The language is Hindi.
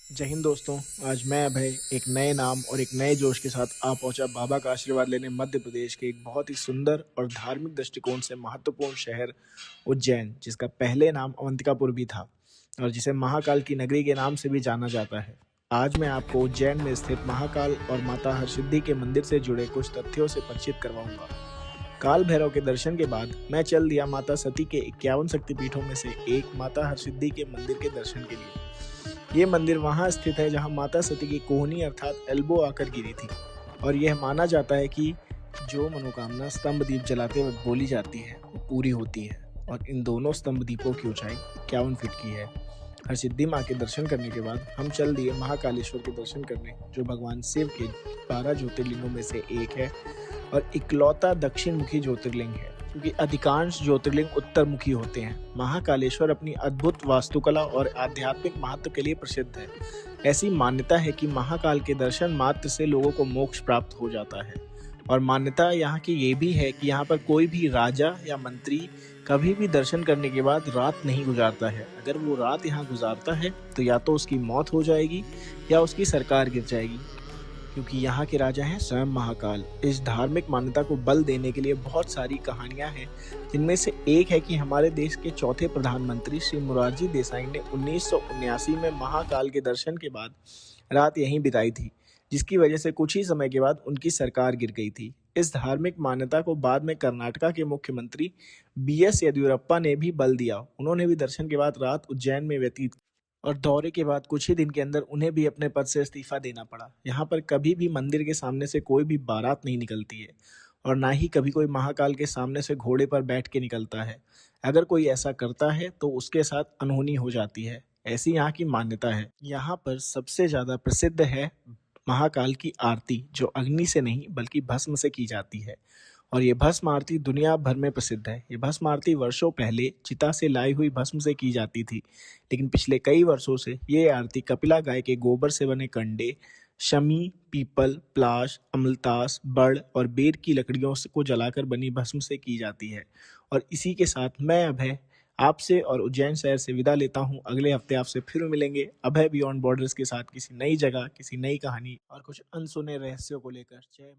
जय हिंद दोस्तों। आज मैं अभय एक नए नाम और एक नए जोश के साथ आ पहुंचा बाबा का आशीर्वाद लेने मध्य प्रदेश के एक बहुत ही सुंदर और धार्मिक दृष्टिकोण से महत्वपूर्ण शहर उज्जैन, जिसका पहले नाम अवंतिकापुर भी था और जिसे महाकाल की नगरी के नाम से भी जाना जाता है। आज मैं आपको उज्जैन में स्थित महाकाल और माता हरसिद्धि के मंदिर से जुड़े कुछ तथ्यों से परिचित करवाऊंगा। काल भैरव के दर्शन के बाद मैं चल दिया माता सती के 51 शक्तिपीठों में से एक माता हरसिद्धि के मंदिर के दर्शन के लिए। ये मंदिर वहां स्थित है जहां माता सती की कोहनी अर्थात एल्बो आकर गिरी थी और यह माना जाता है कि जो मनोकामना स्तंभ दीप जलाते वक्त बोली जाती है वो पूरी होती है। और इन दोनों स्तंभ दीपों की ऊंचाई 51 फीट की है। हरसिद्धि माँ के दर्शन करने के बाद हम चल दिए महाकालेश्वर के दर्शन करने, जो भगवान शिव के 12 ज्योतिर्लिंगों में से एक है और इकलौता दक्षिण मुखी ज्योतिर्लिंग है, क्योंकि अधिकांश ज्योतिर्लिंग उत्तर मुखी होते हैं। महाकालेश्वर अपनी अद्भुत वास्तुकला और आध्यात्मिक महत्व के लिए प्रसिद्ध है। ऐसी मान्यता है कि महाकाल के दर्शन मात्र से लोगों को मोक्ष प्राप्त हो जाता है। और मान्यता यहाँ की ये भी है कि यहाँ पर कोई भी राजा या मंत्री कभी भी दर्शन करने के बाद रात नहीं गुजारता है। अगर वो रात यहाँ गुजारता है तो या तो उसकी मौत हो जाएगी या उसकी सरकार गिर जाएगी, क्योंकि यहाँ के राजा हैं स्वयं महाकाल। इस धार्मिक मान्यता को बल देने के लिए बहुत सारी कहानियां हैं, जिनमें से एक है कि हमारे देश के चौथे प्रधानमंत्री श्री मोरारजी देसाई ने 1979 में महाकाल के दर्शन के बाद रात यहीं बिताई थी, जिसकी वजह से कुछ ही समय के बाद उनकी सरकार गिर गई थी। इस धार्मिक मान्यता को बाद में कर्नाटका के मुख्यमंत्री BS येदियुरप्पा ने भी बल दिया। उन्होंने भी दर्शन के बाद रात उज्जैन में व्यतीत और दौरे के बाद कुछ ही दिन के अंदर उन्हें भी अपने पद से इस्तीफा देना पड़ा। यहाँ पर कभी भी मंदिर के सामने से कोई भी बारात नहीं निकलती है और ना ही कभी कोई महाकाल के सामने से घोड़े पर बैठ के निकलता है। अगर कोई ऐसा करता है तो उसके साथ अनहोनी हो जाती है, ऐसी यहाँ की मान्यता है। यहाँ पर सबसे ज्यादा प्रसिद्ध है महाकाल की आरती, जो अग्नि से नहीं बल्कि भस्म से की जाती है। और ये भस्म आरती दुनिया भर में प्रसिद्ध है। ये भस्म आरती वर्षों पहले चिता से लाई हुई भस्म से की जाती थी, लेकिन पिछले कई वर्षों से ये आरती कपिला गाय के गोबर से बने कंडे, शमी, पीपल, प्लाश, अमलतास, बड़ और बेर की लकड़ियों को जलाकर बनी भस्म से की जाती है। और इसी के साथ मैं अभय आपसे और उज्जैन शहर से विदा लेता हूँ। अगले हफ्ते आपसे फिर मिलेंगे अभय बियॉन्ड बॉर्डर्स के साथ, किसी नई जगह, किसी नई कहानी और कुछ अनसुने रहस्यों को लेकर। जय